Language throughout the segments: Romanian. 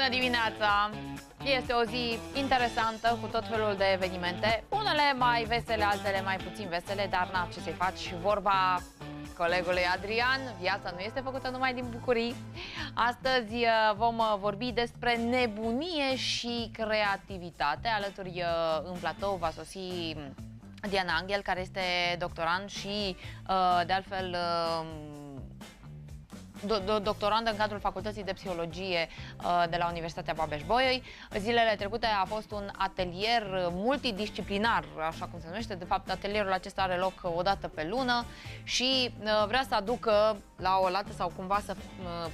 Bună dimineața! Este o zi interesantă cu tot felul de evenimente, unele mai vesele, altele mai puțin vesele, dar n-am ce să-i faci. Vorba colegului Adrian, viața nu este făcută numai din bucurii. Astăzi vom vorbi despre nebunie și creativitate. Alături în platou va sosi Diana Anghel, care este doctorand și de altfel doctorandă în cadrul Facultății de Psihologie de la Universitatea Babeș-Bolyai. Zilele trecute a fost un atelier multidisciplinar, așa cum se numește. De fapt, atelierul acesta are loc o dată pe lună și vrea să aducă la o lată sau cumva să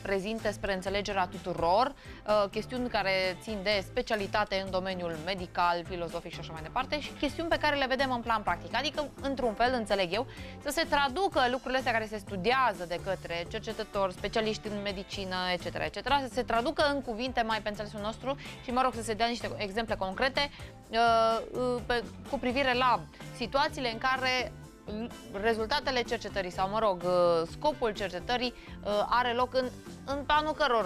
prezinte spre înțelegerea tuturor chestiuni care țin de specialitate în domeniul medical, filozofic și așa mai departe și chestiuni pe care le vedem în plan practic. Adică, într-un fel, înțeleg eu, să se traducă lucrurile astea care se studiază de către cercetători, specialiști în medicină, etc., etc., să se traducă în cuvinte mai pe înțelesul nostru și, mă rog, să se dea niște exemple concrete cu privire la situațiile în care rezultatele cercetării sau, mă rog, scopul cercetării are loc în planul căror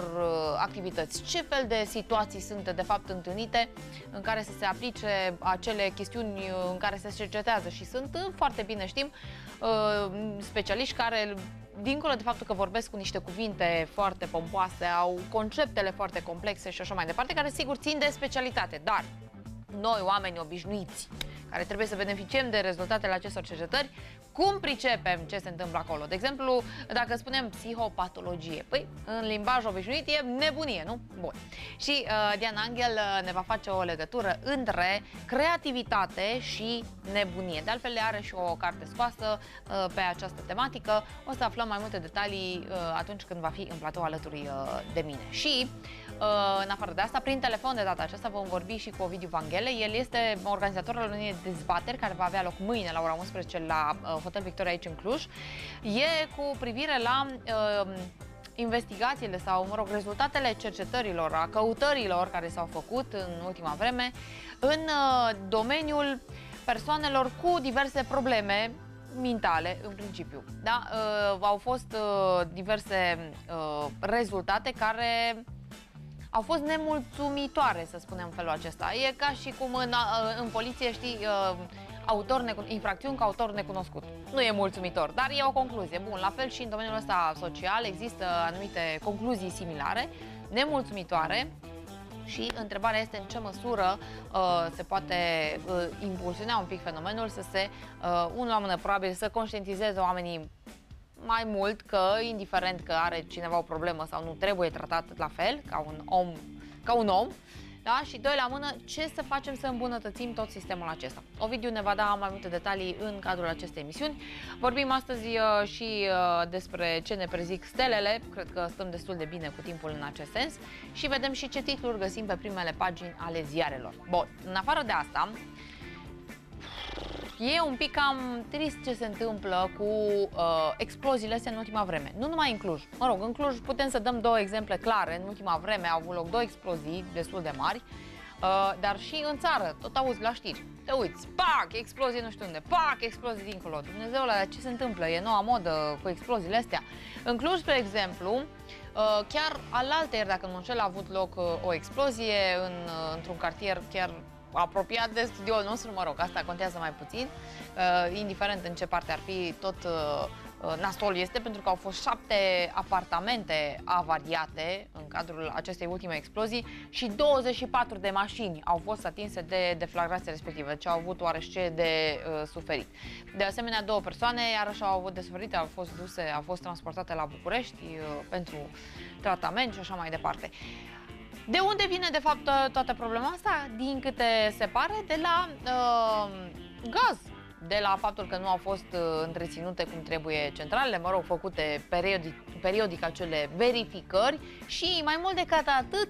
activități. Ce fel de situații sunt, de fapt, întâlnite în care să se aplice acele chestiuni în care se cercetează și sunt, foarte bine știm, specialiști care, dincolo de faptul că vorbesc cu niște cuvinte foarte pompoase, au conceptele foarte complexe și așa mai departe, care sigur țin de specialitate, dar noi, oameni obișnuiți, care trebuie să beneficiem de rezultatele acestor cercetări, cum pricepem ce se întâmplă acolo? De exemplu, dacă spunem psihopatologie, păi, în limbaj obișnuit e nebunie, nu? Bun. Și Diana Anghel ne va face o legătură între creativitate și nebunie. De altfel, are și o carte scoasă pe această tematică. O să aflăm mai multe detalii atunci când va fi în platou alături de mine. Și în afară de asta, prin telefon de data aceasta vom vorbi și cu Ovidiu Vanghele. El este organizatorul unei dezbateri care va avea loc mâine la ora 11 la Hotel Victoria aici în Cluj. E cu privire la investigațiile sau, mă rog, rezultatele cercetărilor, a căutărilor care s-au făcut în ultima vreme în domeniul persoanelor cu diverse probleme mentale, în principiu. Da? Au fost diverse rezultate care au fost nemulțumitoare, să spunem în felul acesta. E ca și cum în poliție, știi, infracțiuni ca autor necunoscut. Nu e mulțumitor, dar e o concluzie. Bun, la fel și în domeniul ăsta social există anumite concluzii similare, nemulțumitoare. Și întrebarea este în ce măsură se poate impulsiona un pic fenomenul să se, unul la mână probabil, să conștientizeze oamenii mai mult că, indiferent că are cineva o problemă sau nu, trebuie tratat la fel, ca un om, da? Și doi la mână, ce să facem să îmbunătățim tot sistemul acesta. Ovidiu ne va da mai multe detalii în cadrul acestei emisiuni. Vorbim astăzi și despre ce ne prezic stelele, cred că stăm destul de bine cu timpul în acest sens și vedem și ce titluri găsim pe primele pagini ale ziarelor. Bun, în afară de asta, e un pic cam trist ce se întâmplă cu exploziile astea în ultima vreme. Nu numai în Cluj. Mă rog, în Cluj putem să dăm două exemple clare. În ultima vreme au avut loc două explozii destul de mari, dar și în țară, tot auzi la știri. Te uiți, pac, explozie nu știu unde, pac, explozie dincolo. Dumnezeule, ce se întâmplă? E noua modă cu exploziile astea. În Cluj, spre exemplu, chiar alaltăieri, dacă nu mă înșel, a avut loc o explozie într-un cartier chiar apropiat de studioul nostru, mă rog, asta contează mai puțin, indiferent în ce parte ar fi, tot nasol este, pentru că au fost 7 apartamente avariate în cadrul acestei ultime explozii și 24 de mașini au fost atinse de deflagrația respectivă, deci au avut oarește de suferit. De asemenea, 2 persoane iarăși au avut de suferit, au fost transportate la București pentru tratament și așa mai departe. De unde vine, de fapt, toată problema asta? Din câte se pare, de la gaz. De la faptul că nu au fost întreținute cum trebuie centralele, mă rog, făcute periodic acele verificări și, mai mult decât atât,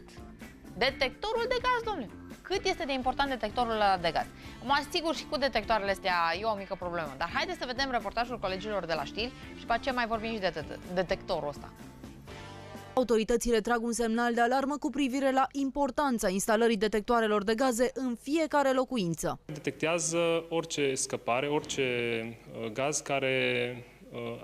detectorul de gaz, domnule. Cât este de important detectorul ăla de gaz? Mă asigur și cu detectoarele astea e o mică problemă, dar haideți să vedem reportajul colegilor de la știri și după aceea mai vorbim și de detectorul ăsta. Autoritățile trag un semnal de alarmă cu privire la importanța instalării detectoarelor de gaze în fiecare locuință. Detectează orice scăpare, orice gaz care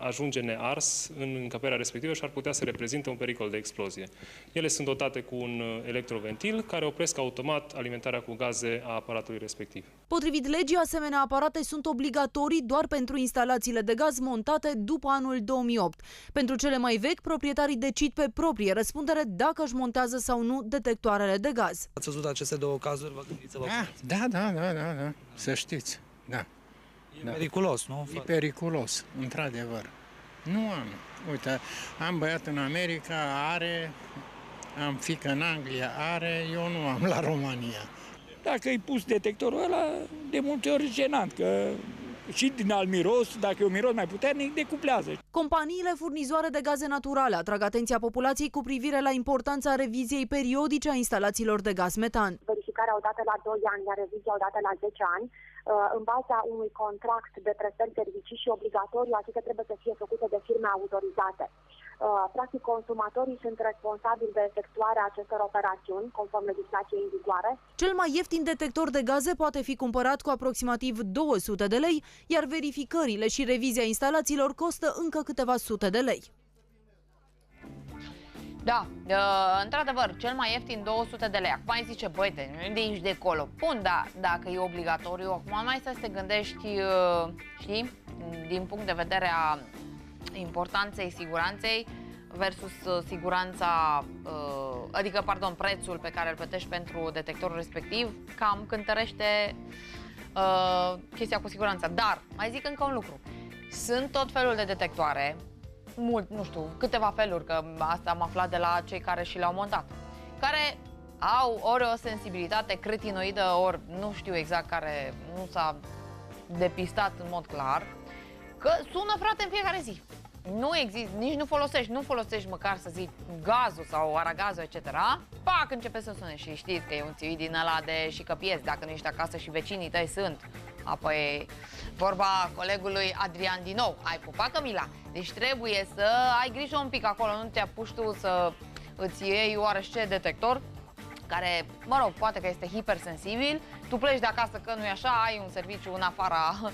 ajunge nears în încăperea respectivă și ar putea să reprezinte un pericol de explozie. Ele sunt dotate cu un electroventil care opresc automat alimentarea cu gaze a aparatului respectiv. Potrivit legii, asemenea aparate sunt obligatorii doar pentru instalațiile de gaz montate după anul 2008. Pentru cele mai vechi, proprietarii decid pe proprie răspundere dacă își montează sau nu detectoarele de gaz. Ați văzut aceste două cazuri? Vă gândiți să vă Da, să știți, da. E periculos, nu? E periculos, într-adevăr. Nu am. Uite, am băiat în America, am fiică în Anglia, eu nu am la România. Dacă îi pus detectorul ăla, de multe ori jenant, că și din alt miros, dacă e un miros mai puternic, decuplează. Companiile furnizoare de gaze naturale atrag atenția populației cu privire la importanța reviziei periodice a instalațiilor de gaz metan. Verificarea odată la 2 ani, iar revizia odată la 10 ani, în baza unui contract de prestări servicii și obligatoriu, acestea trebuie să fie făcute de firme autorizate. Practic, consumatorii sunt responsabili de efectuarea acestor operațiuni, conform legislației în vigoare. Cel mai ieftin detector de gaze poate fi cumpărat cu aproximativ 200 de lei, iar verificările și revizia instalațiilor costă încă câteva sute de lei. Da, într-adevăr, cel mai ieftin 200 de lei. Acum mai zice, băi, de aici de acolo. Bun, da, dacă e obligatoriu, acum mai să te gândești, știi, din punct de vedere a importanței siguranței versus siguranța, adică, pardon, prețul pe care îl plătești pentru detectorul respectiv, cam cântărește chestia cu siguranța. Dar, mai zic încă un lucru. Sunt tot felul de detectoare, nu știu, câteva feluri, că asta am aflat de la cei care și le-au montat, care au ori o sensibilitate cretinoidă, ori nu știu exact, care nu s-a depistat în mod clar, că sună, frate, în fiecare zi. Nu există, nici nu folosești măcar să zic gazul sau aragazul, etc. Pac, începe să sune și știți că e un țiuit din ăla de și căpiezi, dacă nu ești acasă și vecinii tăi sunt. Apoi, vorba colegului Adrian din nou, ai pupat, Camila? Deci trebuie să ai grijă un pic acolo, nu te apuci tu să îți iei oarește detector, care, mă rog, poate că este hipersensibil, tu pleci de acasă că nu e așa, ai un serviciu în afara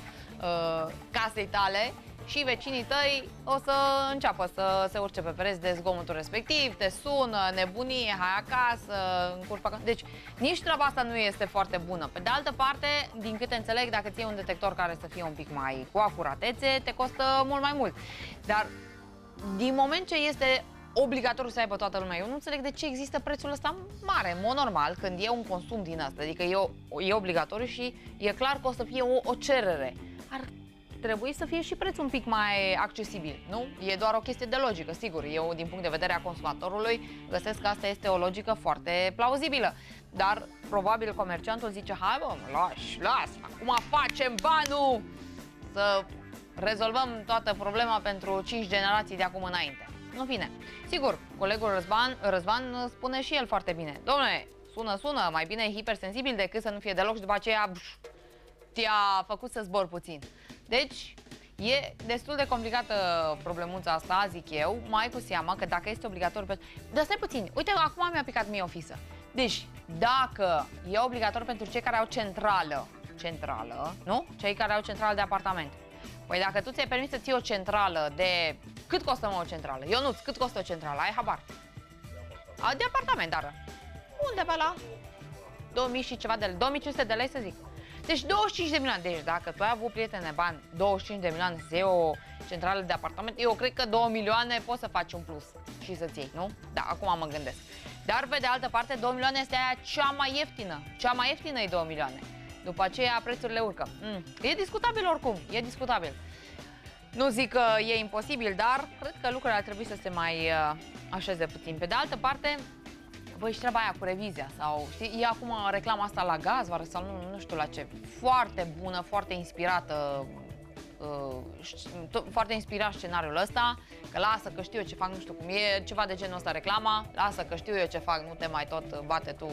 casei tale și vecinii tăi o să înceapă să se urce pe pereți de zgomotul respectiv, te sună, nebunie, hai acasă, încurcă. Deci nici treaba asta nu este foarte bună. Pe de altă parte, din câte înțeleg, dacă ți iei un detector care să fie un pic mai cu acuratețe, te costă mult mai mult. Dar din moment ce este obligatoriu să aibă toată lumea, eu nu înțeleg de ce există prețul ăsta mare, în mod normal, când e un consum din asta. Adică e obligatoriu și e clar că o să fie o cerere. Ar trebui să fie și prețul un pic mai accesibil, nu? E doar o chestie de logică, sigur. Eu, din punct de vedere a consumatorului, găsesc că asta este o logică foarte plauzibilă. Dar, probabil, comerciantul zice, hai bă, las, acum facem banul să rezolvăm toată problema pentru 5 generații de acum înainte. În fine, sigur, colegul Răzvan spune și el foarte bine. Dom'le, sună, mai bine e hipersensibil decât să nu fie deloc și după aceea te-a făcut să zbor puțin. Deci, e destul de complicată problemuța asta, zic eu, mai cu seama că dacă este obligatoriu Dar stai puțin, uite, acum mi-a picat mie o fisă. Deci, dacă e obligatoriu pentru cei care au centrală, nu? Cei care au centrală de apartament. Păi dacă tu ți-ai permis să ții o centrală de... Cât costă, mă, o centrală? Ionuț, cât costă o centrală? Ai habar? De apartament, dar undeva la 2000 și ceva de lei, 2500 de lei, să zic. Deci 25 de milioane. Deci dacă tu ai avut prieteni de bani, 25 de milioane să iei o centrală de apartament, eu cred că 2 milioane poți să faci un plus și să-ți iei, nu? Da, acum mă gândesc. Dar pe de altă parte, 2 milioane este aia cea mai ieftină. Cea mai ieftină e 2 milioane. După aceea prețurile urcă. E discutabil oricum, e discutabil. Nu zic că e imposibil, dar cred că lucrurile ar trebui să se mai așeze puțin. Pe de altă parte, băi, și treaba aia cu revizia sau, știi, e acum reclama asta la gaz sau nu știu la ce. Foarte bună, foarte inspirată, foarte inspirat scenariul ăsta, că lasă că știu eu ce fac, nu știu cum e, ceva de genul ăsta reclama, lasă că știu eu ce fac, nu te mai tot bate tu,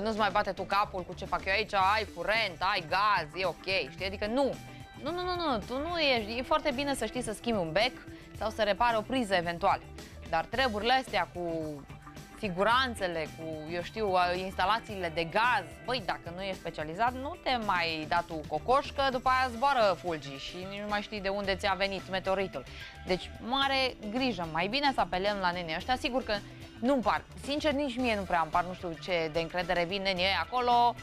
nu-ți mai bate tu capul cu ce fac eu aici, ai curent, ai gaz, e ok, știi, adică nu, tu nu ești, e foarte bine să știi să schimbi un bec sau să repari o priză eventual, dar treburile astea cu siguranțele, cu, eu știu, instalațiile de gaz. Băi, dacă nu e specializat, nu te mai da tu cocoș, că după aia zboară fulgii și nici nu mai știi de unde ți-a venit meteoritul. Deci, mare grijă, mai bine să apelăm la nenii ăștia. Sigur că nu-mi par, sincer, nici mie nu prea îmi par, nu știu ce de încredere vin nenii acolo,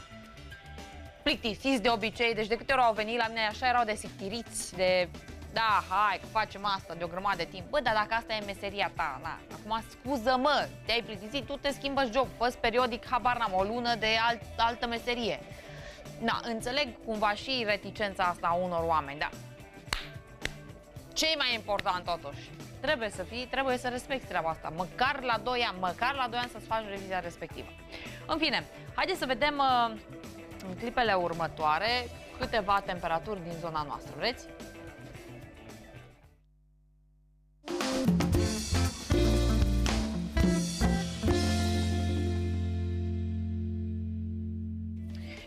plictisiți de obicei, deci de câte ori au venit la mine așa erau de sictiriți, de da, hai că facem asta de o grămadă de timp. Bă, dar dacă asta e meseria ta, na, acum scuză-mă, te-ai plictisit, tu te schimbă joc, fă-ți periodic, habar n-am, o lună de altă meserie. Na, înțeleg cumva și reticența asta a unor oameni, da. Ce e mai important totuși? Trebuie să respecti treaba asta, măcar la 2 ani să-ți faci revizia respectivă. În fine, haideți să vedem în clipele următoare câteva temperaturi din zona noastră, vreți?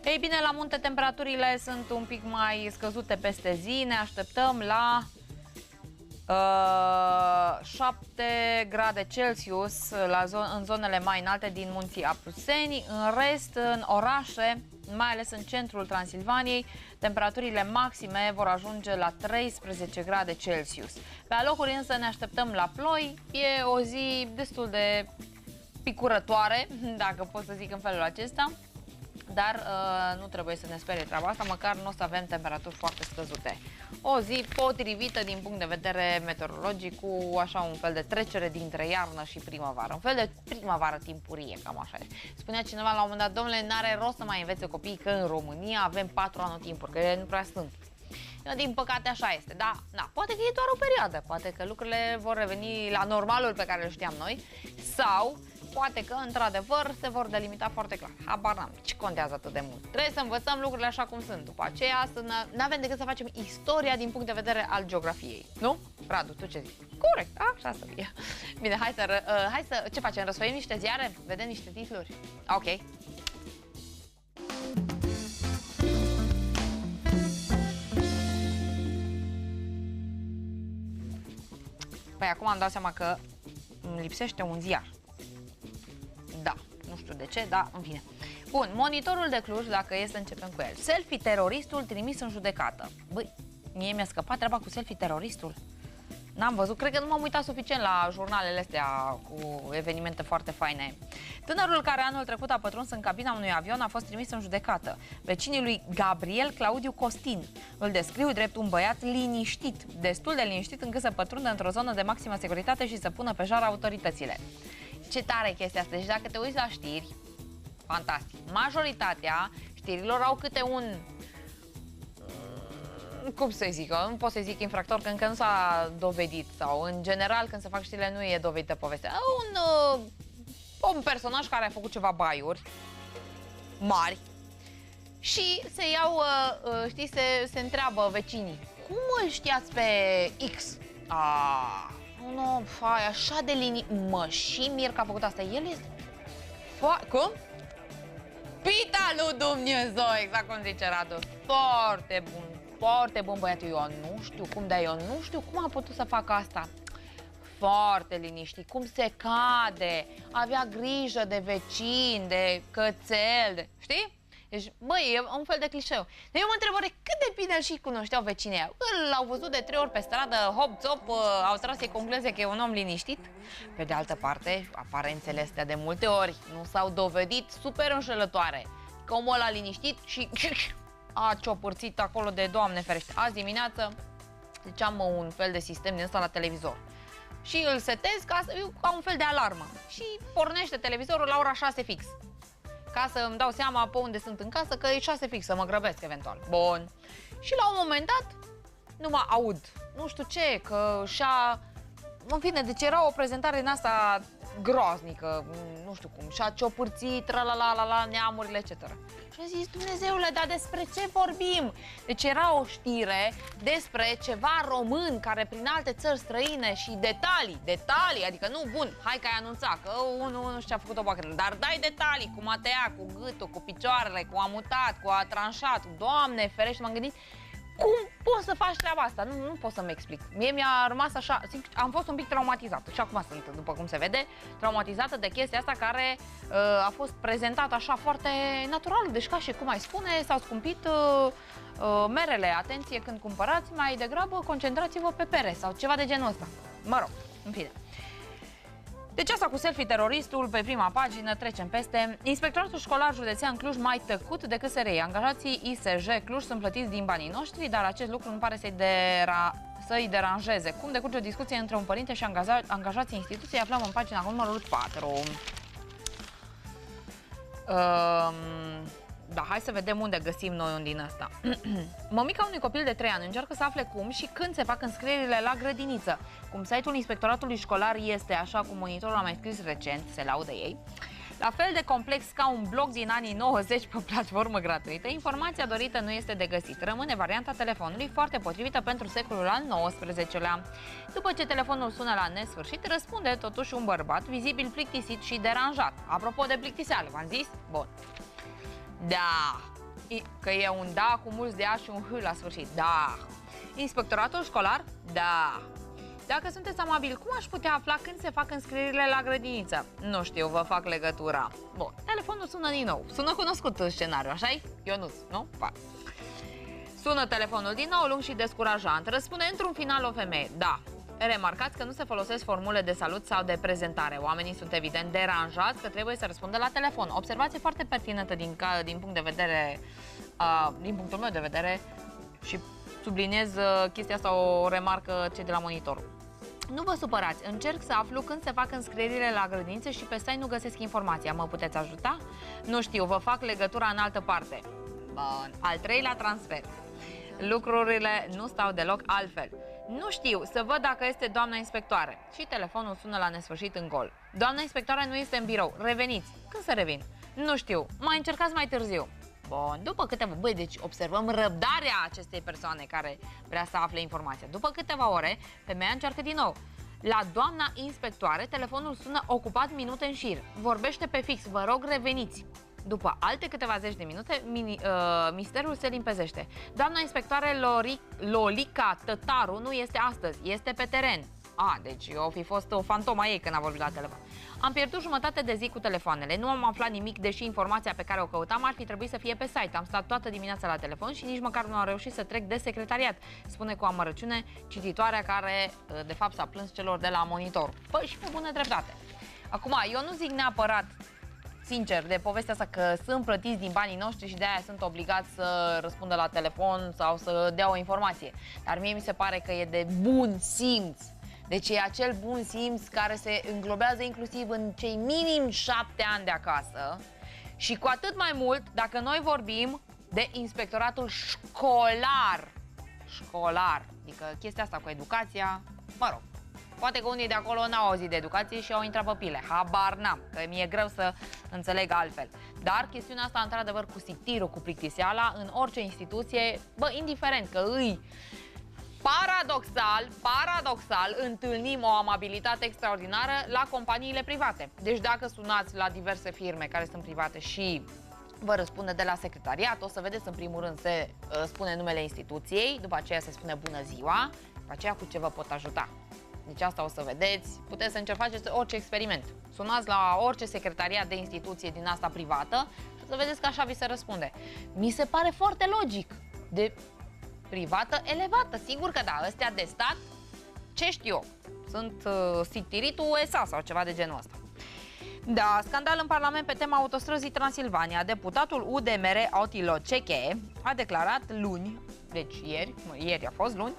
Ei bine, la munte temperaturile sunt un pic mai scăzute peste zi, ne așteptăm la 7 grade Celsius în zonele mai înalte din munții Apuseni. În rest, în orașe, mai ales în centrul Transilvaniei, temperaturile maxime vor ajunge la 13 grade Celsius. Pe alocuri însă ne așteptăm la ploi. E o zi destul de picurătoare, dacă pot să zic în felul acesta. Dar nu trebuie să ne sperie treaba asta, măcar nu o să avem temperaturi foarte scăzute. O zi potrivită din punct de vedere meteorologic, cu așa un fel de trecere dintre iarnă și primăvară. Un fel de primăvară timpurie, cam așa. Spunea cineva la un moment dat, domnule, n-are rost să mai învețe copiii că în România avem 4 anotimpuri, că ele nu prea sunt. Din păcate așa este, da, na, poate că e doar o perioadă, poate că lucrurile vor reveni la normalul pe care îl știam noi, sau poate că, într-adevăr, se vor delimita foarte clar. Habar n-am, ce contează atât de mult? Trebuie să învățăm lucrurile așa cum sunt. După aceea, nu avem decât să facem istoria din punct de vedere al geografiei. Nu? Radu, tu ce zici? Corect, așa să fie. Bine, hai să ce facem? Răsfoim niște ziare? Vedem niște titluri? Ok. Păi acum am dat seama că îmi lipsește un ziar. Da, nu știu de ce, dar în fine. Bun, Monitorul de Cluj, dacă e să începem cu el. Selfie teroristul trimis în judecată. Băi, mie mi-a scăpat treaba cu selfie teroristul. N-am văzut, cred că nu m-am uitat suficient la jurnalele astea cu evenimente foarte faine. Tânărul care anul trecut a pătruns în cabina unui avion a fost trimis în judecată. Vecinii lui Gabriel Claudiu Costin îl descriu drept un băiat liniștit, destul de liniștit încât să pătrundă într-o zonă de maximă securitate și să pună pe jar autoritățile. Ce tare chestia asta! Și dacă te uiți la știri, fantastic. Majoritatea știrilor au câte un, cum să zic, nu pot să zic infractor, că încă nu s-a dovedit, sau în general când se fac știrile nu e dovedită povestea. Un personaj care a făcut ceva baiuri mari și se iau, știi, se întreabă vecinii, cum îl știați pe X? Nu, fai, așa de linii. Mă, și mir că a făcut asta. El este... Cum? Pita lui Dumnezeu, exact cum zice Radu. Foarte bun băiatul. Eu nu știu cum, dar eu nu știu cum a putut să facă asta. Foarte liniștit, cum se cade, avea grijă de vecini, de cățel, știi? Deci, băi, e un fel de clișeu. Eu mă întreb, cât de bine și cunoșteau vecinii aia? L-au văzut de 3 ori pe stradă, hop-top, au tras concluzia că e un om liniștit. Pe de altă parte, aparențele astea de multe ori nu s-au dovedit super înșelătoare. Că omul ăla liniștit și a ciopărțit acolo de Doamne ferește. Azi dimineață, ziceam un fel de sistem din ăsta la televizor. Și îl setez ca un fel de alarmă. Și pornește televizorul la ora 6 fix. Ca să îmi dau seama pe unde sunt în casă, că e 6 fix, să mă grăbesc eventual. Bun. Și la un moment dat, nu mă aud. Nu știu ce, că și-a... În fine, deci era o prezentare din asta groaznică, nu știu cum, și-a ciopârțit, tra-la-la-la-la, neamurile, etc. Și a zis, Dumnezeule, dar despre ce vorbim? Deci era o știre despre ceva român care prin alte țări străine și detalii, adică nu, bun, hai că ai anunțat, că unul nu știu ce a făcut o bacătă, dar dai detalii, cum a tăiat, cu gâtul, cu picioarele, cu a mutat, cu a tranșat, Doamne ferește, m-am gândit, Cum poți să faci treaba asta? Nu pot să-mi explic. Mie mi-a rămas așa, am fost un pic traumatizată și acum sunt, după cum se vede, traumatizată de chestia asta care a fost prezentată așa foarte natural. Deci ca și cum ai spune, s-au scumpit merele. Atenție când cumpărați, mai degrabă concentrați-vă pe pere sau ceva de genul ăsta. Mă rog, în fine. Deci asta cu selfie teroristul pe prima pagină, trecem peste. Inspectoratul școlar județean Cluj mai tăcut decât SRI. Angajații ISJ Cluj sunt plătiți din banii noștri, dar acest lucru nu pare să-i deranjeze. Cum decurge o discuție între un părinte și angajații instituției, aflăm în pagina cu numărul 4. Da, hai să vedem unde găsim noi un din ăsta. Mămica unui copil de 3 ani încearcă să afle cum și când se fac înscrierile la grădiniță. Cum site-ul inspectoratului școlar este, așa cum monitorul a mai scris recent, se laudă ei, la fel de complex ca un blog din anii 90 pe o platformă gratuită, informația dorită nu este de găsit. Rămâne varianta telefonului foarte potrivită pentru secolul al XIX-lea. După ce telefonul sună la nesfârșit, răspunde totuși un bărbat vizibil plictisit și deranjat. Apropo de plictiseală, v-am zis? Bun. Da, că e un da cu mulți de A și un H la sfârșit. Da. Inspectoratul școlar? Da. Dacă sunteți amabili, cum aș putea afla când se fac înscrierile la grădiniță? Nu știu, vă fac legătura. Bun, telefonul sună din nou. Sună cunoscut scenariul, așa-i? Ionuț, nu? Pa. Sună telefonul din nou, lung și descurajant. Răspunde într-un final o femeie. Da. Remarcați că nu se folosesc formule de salut sau de prezentare. Oamenii sunt evident deranjați că trebuie să răspundă la telefon. Observație foarte pertinentă din punct de vedere, din punctul meu de vedere, și subliniez chestia asta, o remarcă cei de la Monitor. Nu vă supărați, încerc să aflu când se fac înscrierile la grădinițe și pe site nu găsesc informația. Mă puteți ajuta? Nu știu, vă fac legătura în altă parte. Bun. Al treilea transfer. Lucrurile nu stau deloc altfel. Nu știu, să văd dacă este doamna inspectoare. Și telefonul sună la nesfârșit în gol. Doamna inspectoare nu este în birou. Reveniți. Când să revin? Nu știu. Mai încercați mai târziu. Bun, după câteva... Băi, deci observăm răbdarea acestei persoane care vrea să afle informația. După câteva ore, femeia încearcă din nou. La doamna inspectoare, telefonul sună ocupat minute în șir. Vorbește pe fix. Vă rog, reveniți. După alte câteva zeci de minute, misterul se limpezește. Doamna inspectoare Lolica Tătaru nu este astăzi, este pe teren. Deci o fi fost o fantoma ei când a vorbit la telefon. Am pierdut jumătate de zi cu telefoanele, nu am aflat nimic, deși informația pe care o căutam ar fi trebuit să fie pe site. Am stat toată dimineața la telefon și nici măcar nu am reușit să trec de secretariat, spune cu amărăciune cititoarea care, de fapt, s-a plâns celor de la Monitor. Păi și pe bună dreptate. Acum, eu nu zic neapărat, sincer, de povestea asta că sunt plătiți din banii noștri și de-aia sunt obligați să răspundă la telefon sau să dea o informație. Dar mie mi se pare că e de bun simț. Deci e acel bun simț care se înglobează inclusiv în cei minim 7 ani de acasă și cu atât mai mult dacă noi vorbim de inspectoratul școlar. Școlar. Adică chestia asta cu educația, mă rog. Poate că unii de acolo n-au auzit de educație și au intrat pe pile. Habar n-am, că mi-e greu să înțeleg altfel. Dar chestiunea asta, într-adevăr, cu sictirul, cu plictiseala, în orice instituție, bă, indiferent că îi paradoxal, întâlnim o amabilitate extraordinară la companiile private. Deci dacă sunați la diverse firme care sunt private și vă răspunde de la secretariat, o să vedeți, în primul rând se spune numele instituției, după aceea se spune bună ziua, după aceea cu ce vă pot ajuta. Deci asta o să vedeți, puteți să faceți orice experiment. Sunați la orice secretariat de instituție din asta privată și o să vedeți că așa vi se răspunde. Mi se pare foarte logic. De privată elevată, sigur că da, ăstea de stat, ce știu eu, sunt sictiritul ESA sau ceva de genul ăsta. Da, scandal în Parlament pe tema autostrăzii Transilvania. Deputatul UDMR Otilo Ceche a declarat luni, deci ieri a fost luni,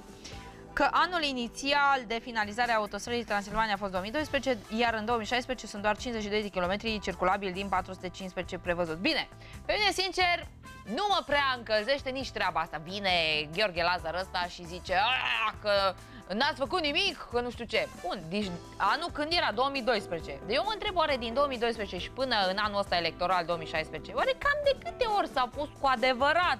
că anul inițial de finalizare a autostrăzii Transilvania a fost 2012, iar în 2016 sunt doar 52 de kilometri circulabili din 415 prevăzut. Bine, pe mine, sincer, nu mă prea încălzește nici treaba asta. Vine Gheorghe Lazar ăsta și zice că n-ați făcut nimic, că nu știu ce. Bun, deci anul când era? 2012. Eu mă întreb, oare din 2012 și până în anul ăsta electoral 2016, oare cam de câte ori s-a pus cu adevărat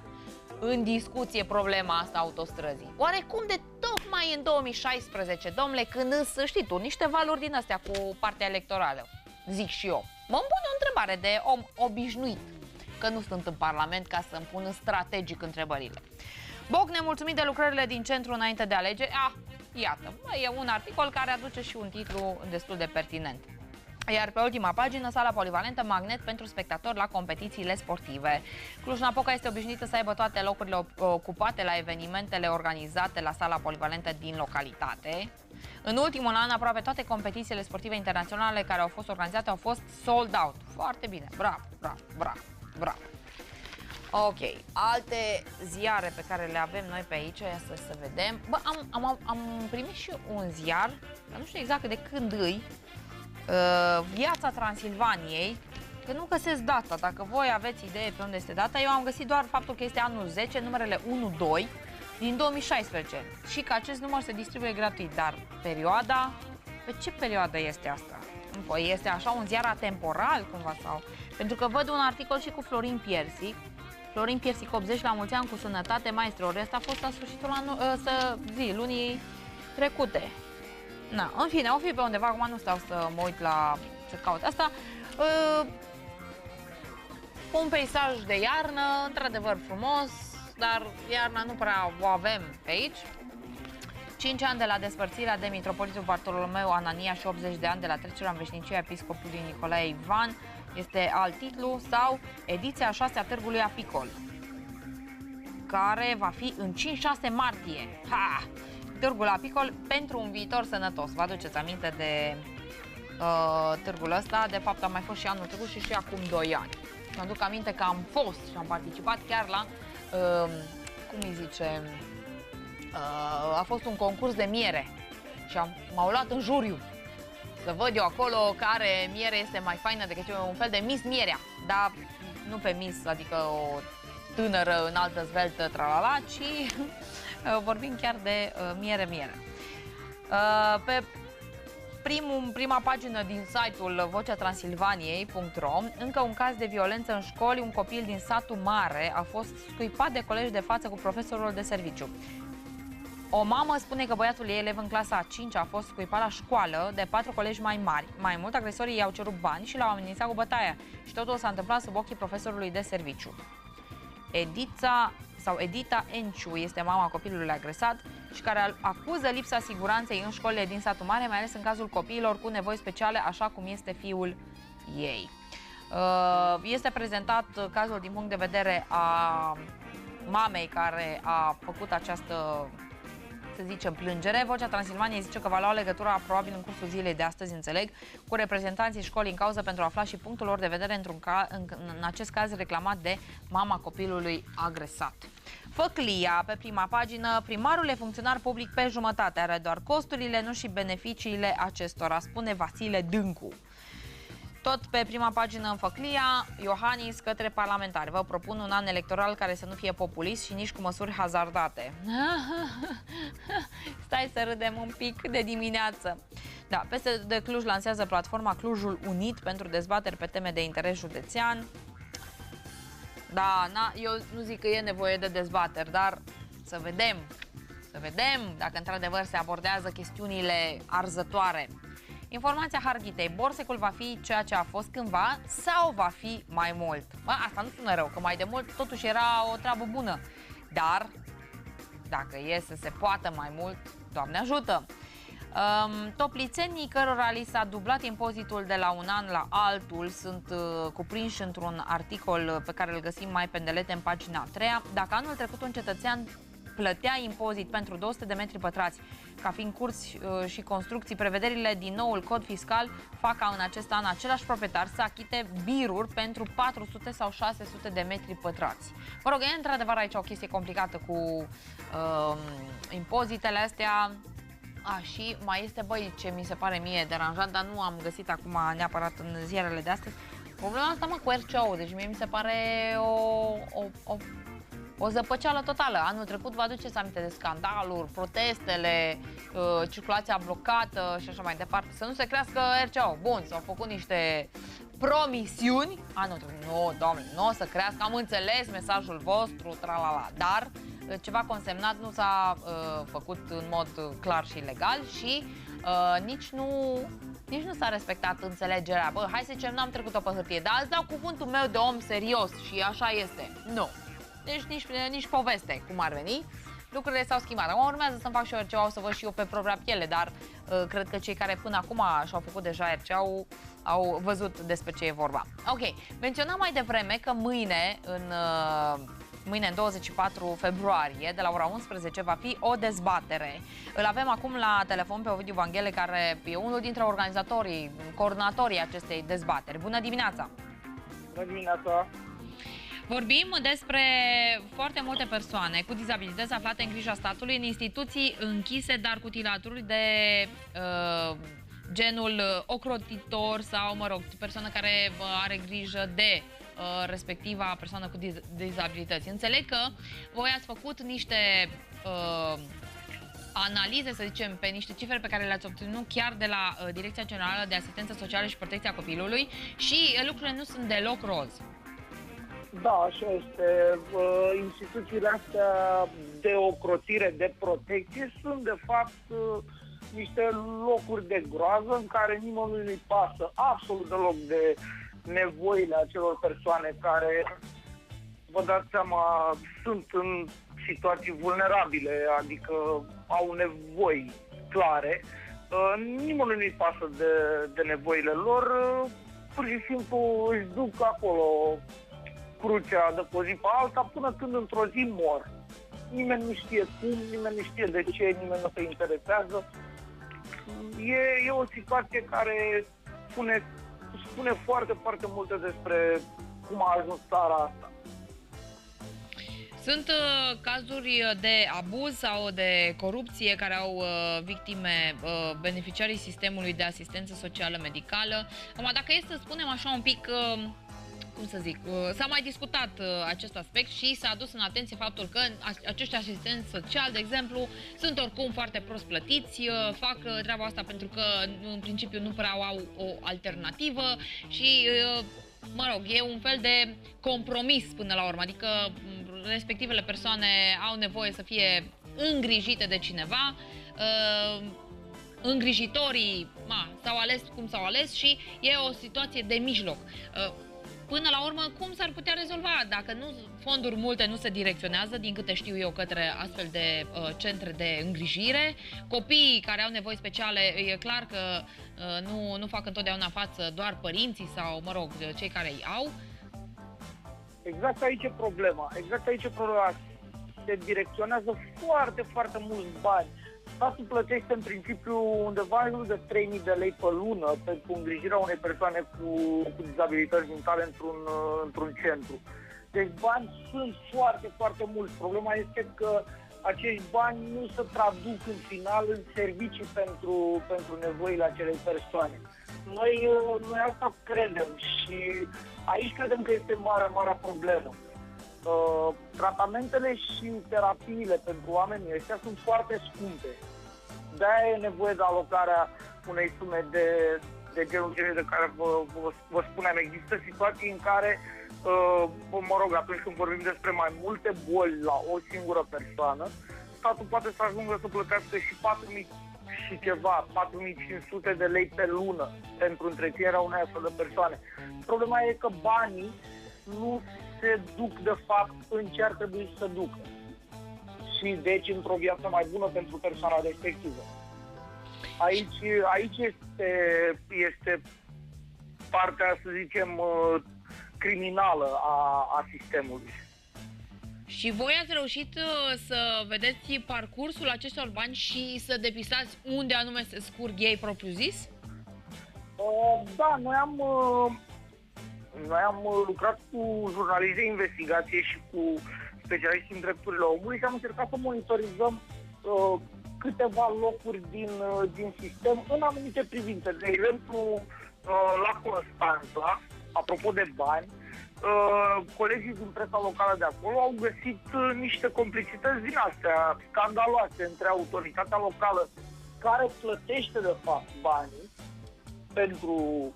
în discuție problema asta autostrăzii? Oare cum de tocmai în 2016, domnule, când să știi tu, niște valuri din astea cu partea electorală, zic și eu. Mă-mi pune o întrebare de om obișnuit, că nu sunt în Parlament ca să-mi pun strategic întrebările. Boc nemulțumit de lucrările din centru înainte de alegeri. Iată, e un articol care aduce și un titlu destul de pertinent. Iar pe ultima pagină, sala polivalentă magnet pentru spectatori la competițiile sportive. Cluj-Napoca este obișnuită să aibă toate locurile ocupate la evenimentele organizate la sala polivalentă din localitate. În ultimul an, aproape toate competițiile sportive internaționale care au fost organizate au fost sold out. Foarte bine, bravo, bravo, bravo, bravo. Ok, alte ziare pe care le avem noi pe aici, ia să vedem. Bă, am primit și un ziar, dar nu știu exact de când îi, Viața Transilvaniei, că nu găsesc data. Dacă voi aveți idee pe unde este data, eu am găsit doar faptul că este anul 10, numerele 1-2 din 2016 și că acest număr se distribuie gratuit, dar perioada, pe ce perioadă este asta? Păi este așa un ziar atemporal cumva sau? Pentru că văd un articol și cu Florin Piersic. Florin Piersic 80 la mulți ani cu sănătate, maestru. Ori asta a fost la sfârșitul lunii trecute. Na, în fine, o fi pe undeva, acum nu stau să mă uit să caut asta. Un peisaj de iarnă, într-adevăr frumos, dar iarna nu prea o avem pe aici. 5 ani de la despărțirea de mitropolitul Bartolomeu Anania și 80 de ani de la trecerea în veșnicie a episcopului Nicolae Ivan este alt titlu, sau ediția 6 a Târgului Apicol, care va fi în 5-6 martie. Ha! Târgul Apicol pentru un viitor sănătos. Vă aduceți aminte de târgul ăsta? De fapt, am mai fost și anul trecut și acum 2 ani. Mă aduc aminte că am fost și am participat chiar la, cum îi zice, a fost un concurs de miere și m-au luat în juriu să văd eu acolo care miere este mai faină decât un fel de Miss Mierea, dar nu pe Miss, adică o tânără înaltă, zveltă, tralala, ci vorbim chiar de miere. Pe prima pagină din site-ul voceatransilvaniei.ro, încă un caz de violență în școli. Un copil din satul mare a fost scuipat de colegi de față cu profesorul de serviciu. O mamă spune că băiatul ei, elev în clasa a 5-a, a fost scuipat la școală de 4 colegi mai mari. Mai mult, agresorii i-au cerut bani și l-au amenințat cu bătaia. Și totul s-a întâmplat sub ochii profesorului de serviciu. Edita Enciu este mama copilului agresat și care acuză lipsa siguranței în școlile din satul mare, mai ales în cazul copiilor cu nevoi speciale, așa cum este fiul ei. Este prezentat cazul din punct de vedere a mamei care a făcut această, să zicem, plângere. Vocea Transilvaniei zice că va lua legătura, probabil în cursul zilei de astăzi, înțeleg, cu reprezentanții școlii în cauză pentru a afla și punctul lor de vedere în acest caz reclamat de mama copilului agresat. Făclia, pe prima pagină, primarul e funcționar public pe jumătate, are doar costurile, nu și beneficiile acestora, spune Vasile Dâncu. Tot pe prima pagină în Făclia, Iohannis către parlamentari. Vă propun un an electoral care să nu fie populist și nici cu măsuri hazardate. Stai să râdem un pic de dimineață. Da, PSD Cluj lansează platforma Clujul Unit pentru dezbateri pe teme de interes județean. Da, eu nu zic că e nevoie de dezbateri, dar să vedem dacă într-adevăr se abordează chestiunile arzătoare. Informația Harghitei, Borsecul va fi ceea ce a fost cândva sau va fi mai mult? Bă, asta nu sună rău, că mai de mult totuși era o treabă bună. Dar, dacă e să se poată mai mult, Doamne ajută! Toplițenii cărora li s-a dublat impozitul de la un an la altul sunt cuprinși într-un articol pe care îl găsim mai pendelete în pagina 3. Dacă anul trecut un cetățean plătea impozit pentru 200 de metri pătrați, ca fiind curți și construcții, prevederile din noul cod fiscal fac ca în acest an același proprietar să achite biruri pentru 400 sau 600 de metri pătrați. Mă rog, e într-adevăr aici o chestie complicată cu impozitele astea. Și mai este, băi, ce mi se pare mie deranjant, dar nu am găsit acum neapărat în ziarele de astăzi, problema asta, mă, cu RCO. Deci mie mi se pare o zăpăceală totală. Anul trecut vă aduceți aminte de scandaluri, protestele, circulația blocată și așa mai departe. Să nu se crească RCO. Bun, s-au făcut niște promisiuni. Anul trecut, nu, doamne, nu o să crească, am înțeles mesajul vostru, tralala, dar ceva consemnat nu s-a făcut în mod clar și legal și nici nu s-a respectat înțelegerea. Bă, hai să zicem, n-am trecut-o pe hârtie, dar îți dau cuvântul meu de om serios și așa este. Nu. deci nici poveste, cum ar veni. Lucrurile s-au schimbat. Acum urmează să-mi fac și eu RCA, o să văd și eu pe propria piele, dar cred că cei care până acum și-au făcut deja RCA au văzut despre ce e vorba. Ok, menționam mai devreme că mâine, în 24 februarie, de la ora 11, va fi o dezbatere. Îl avem acum la telefon pe Ovidiu Vanghele, care e unul dintre organizatorii, coordonatorii acestei dezbateri. Bună dimineața! Bună dimineața! Vorbim despre foarte multe persoane cu dizabilități aflate în grija statului în instituții închise, dar cu tilaturi de genul ocrotitor sau, mă rog, persoană care are grijă de respectiva persoană cu dizabilități. Înțeleg că voi ați făcut niște analize, să zicem, pe niște cifre pe care le-ați obținut chiar de la Direcția Generală de Asistență Socială și Protecția Copilului și lucrurile nu sunt deloc roz. Da, așa este. Instituțiile astea de ocrotire, de protecție, sunt de fapt niște locuri de groază în care nimănui nu-i pasă absolut deloc de nevoile acelor persoane care, vă dați seama, sunt în situații vulnerabile, adică au nevoi clare. Nimănui nu-i pasă de nevoile lor, pur și simplu își duc acolo crucea de pe o zi pe alta până când într-o zi mor. Nimeni nu știe cum, nimeni nu știe de ce, nimeni nu se interesează. E o situație care spune foarte, foarte multe despre cum a ajuns țara asta. Sunt cazuri de abuz sau de corupție care au victime beneficiarii sistemului de asistență socială medicală. Acum, dacă este să spunem așa un pic, cum să zic, s-a mai discutat acest aspect și s-a adus în atenție faptul că acești asistenți sociali, de exemplu, sunt oricum foarte prost plătiți, fac treaba asta pentru că în principiu nu prea au o alternativă și, mă rog, e un fel de compromis până la urmă, adică respectivele persoane au nevoie să fie îngrijite de cineva, îngrijitorii s-au ales cum s-au ales și e o situație de mijloc. Până la urmă, cum s-ar putea rezolva dacă fonduri multe nu se direcționează, din câte știu eu, către astfel de centre de îngrijire? Copiii care au nevoi speciale, e clar că nu fac întotdeauna față doar părinții sau, mă rog, cei care îi au. Exact aici e problema. Se direcționează foarte, foarte mulți bani. Statul plătește în principiu undeva în jur de 3.000 de lei pe lună pentru îngrijirea unei persoane cu dizabilități mentale într-un centru. Deci bani sunt foarte, foarte mulți. Problema este că acești bani nu se traduc în final în servicii pentru nevoile acelei persoane. Noi asta credem și aici credem că este marea problemă. Tratamentele și terapiile pentru oamenii ăștia sunt foarte scumpe. De-aia e nevoie de alocarea unei sume de genul de care vă spuneam. Există situații în care, mă rog, atunci când vorbim despre mai multe boli la o singură persoană, statul poate să ajungă să plătească și 4.000 și ceva, 4.500 de lei pe lună pentru întreținerea unei astfel de persoane. Problema e că banii nu se duc de fapt în ce ar trebui să ducă și deci într-o viață mai bună pentru persoana respectivă. Aici este partea, să zicem, criminală a sistemului. Și voi ați reușit să vedeți parcursul acestor bani și să depistați unde anume se scurg ei propriu-zis? Da, noi am lucrat cu jurnaliști de investigație și cu specialiști în drepturile omului și am încercat să monitorizăm câteva locuri din sistem în anumite privințe. De exemplu, la Constanța, apropo de bani, colegii din presa locală de acolo au găsit niște complicități din astea scandaloase între autoritatea locală care plătește de fapt banii pentru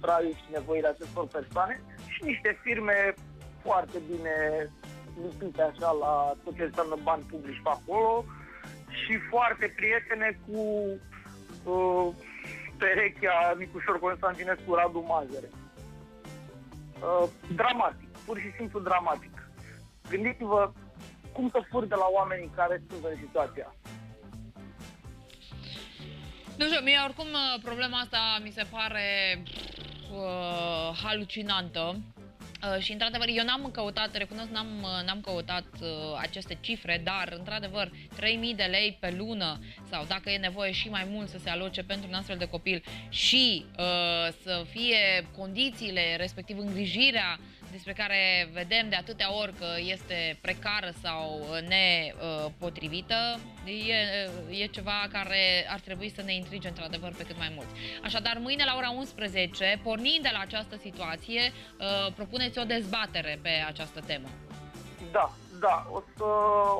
traiul și nevoile acestor persoane și niște firme foarte bine lipite așa la tot ce înseamnă bani publici pe acolo și foarte prietene cu perechea Nicușor Constantinescu Radu Mazăre. Dramatic, pur și simplu dramatic. Gândiți-vă cum să furi de la oamenii care sunt în situația. Nu știu, mie oricum problema asta mi se pare halucinantă. Și într-adevăr, eu n-am căutat, recunosc, n-am căutat aceste cifre, dar într-adevăr 3.000 de lei pe lună sau dacă e nevoie și mai mult să se aloce pentru un astfel de copil și să fie condițiile, respectiv îngrijirea despre care vedem de atâtea ori că este precară sau nepotrivită, e ceva care ar trebui să ne intrige într-adevăr pe cât mai mulți. Așadar, mâine la ora 11, pornind de la această situație, propuneți o dezbatere pe această temă. Da.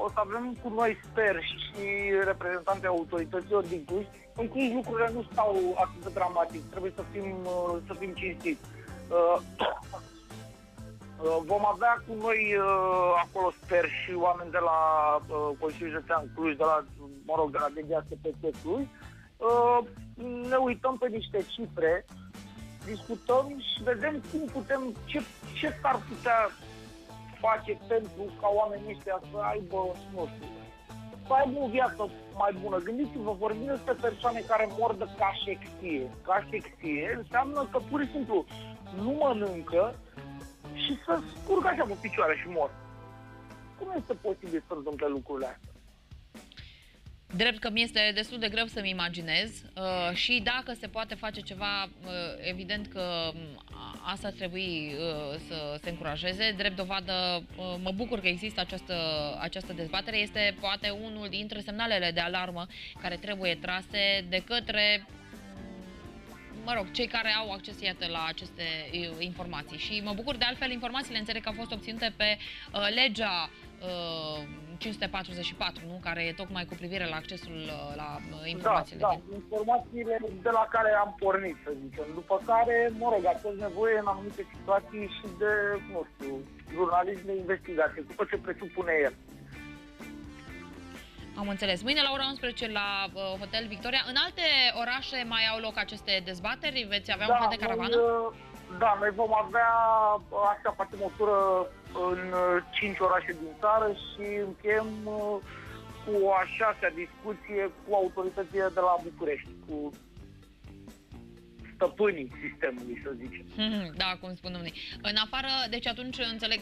O să avem cu noi, sper, și reprezentanții autorităților din Cluj. În Cluj lucrurile nu stau atât de dramatic, trebuie să fim cinstiți. Vom avea cu noi acolo, sper, și oameni de la Consiliul Județean Cluj, de la DGASPC Cluj. Ne uităm pe niște cifre, discutăm și vedem cum putem, ce s-ar putea face pentru ca oamenii ăștia să aibă, nu știu, să aibă o viață mai bună. Gândiți-vă, vorbim despre persoane care mor de cașexie. Cașexie înseamnă că pur și simplu nu mănâncă și să scurgă așa pe picioare și mor. Cum este posibil să întâmple lucrurile astea? Drept că mi-este destul de greu să-mi imaginez și dacă se poate face ceva, evident că asta ar trebui să se încurajeze. Drept dovadă, mă bucur că există această dezbatere. Este poate unul dintre semnalele de alarmă care trebuie trase de către, mă rog, cei care au acces, iată, la aceste informații. Și mă bucur, de altfel, informațiile înțeleg că au fost obținute pe legea 544, nu? Care e tocmai cu privire la accesul la informațiile. Da, informațiile de la care am pornit, să zicem. După care, mă rog, a fost nevoie în anumite situații și de, nu știu, jurnalism de investigație, după ce presupune el. Am înțeles. Mâine la ora 11 la Hotel Victoria. În alte orașe mai au loc aceste dezbateri? Veți avea un fel de caravană? Noi vom avea, așa facem o tură în 5 orașe din țară și încheiem cu a 6-a discuție cu autoritățile de la București, cu stăpânii sistemului, să zicem. Da, cum spun domnii. În afară, deci atunci, înțeleg,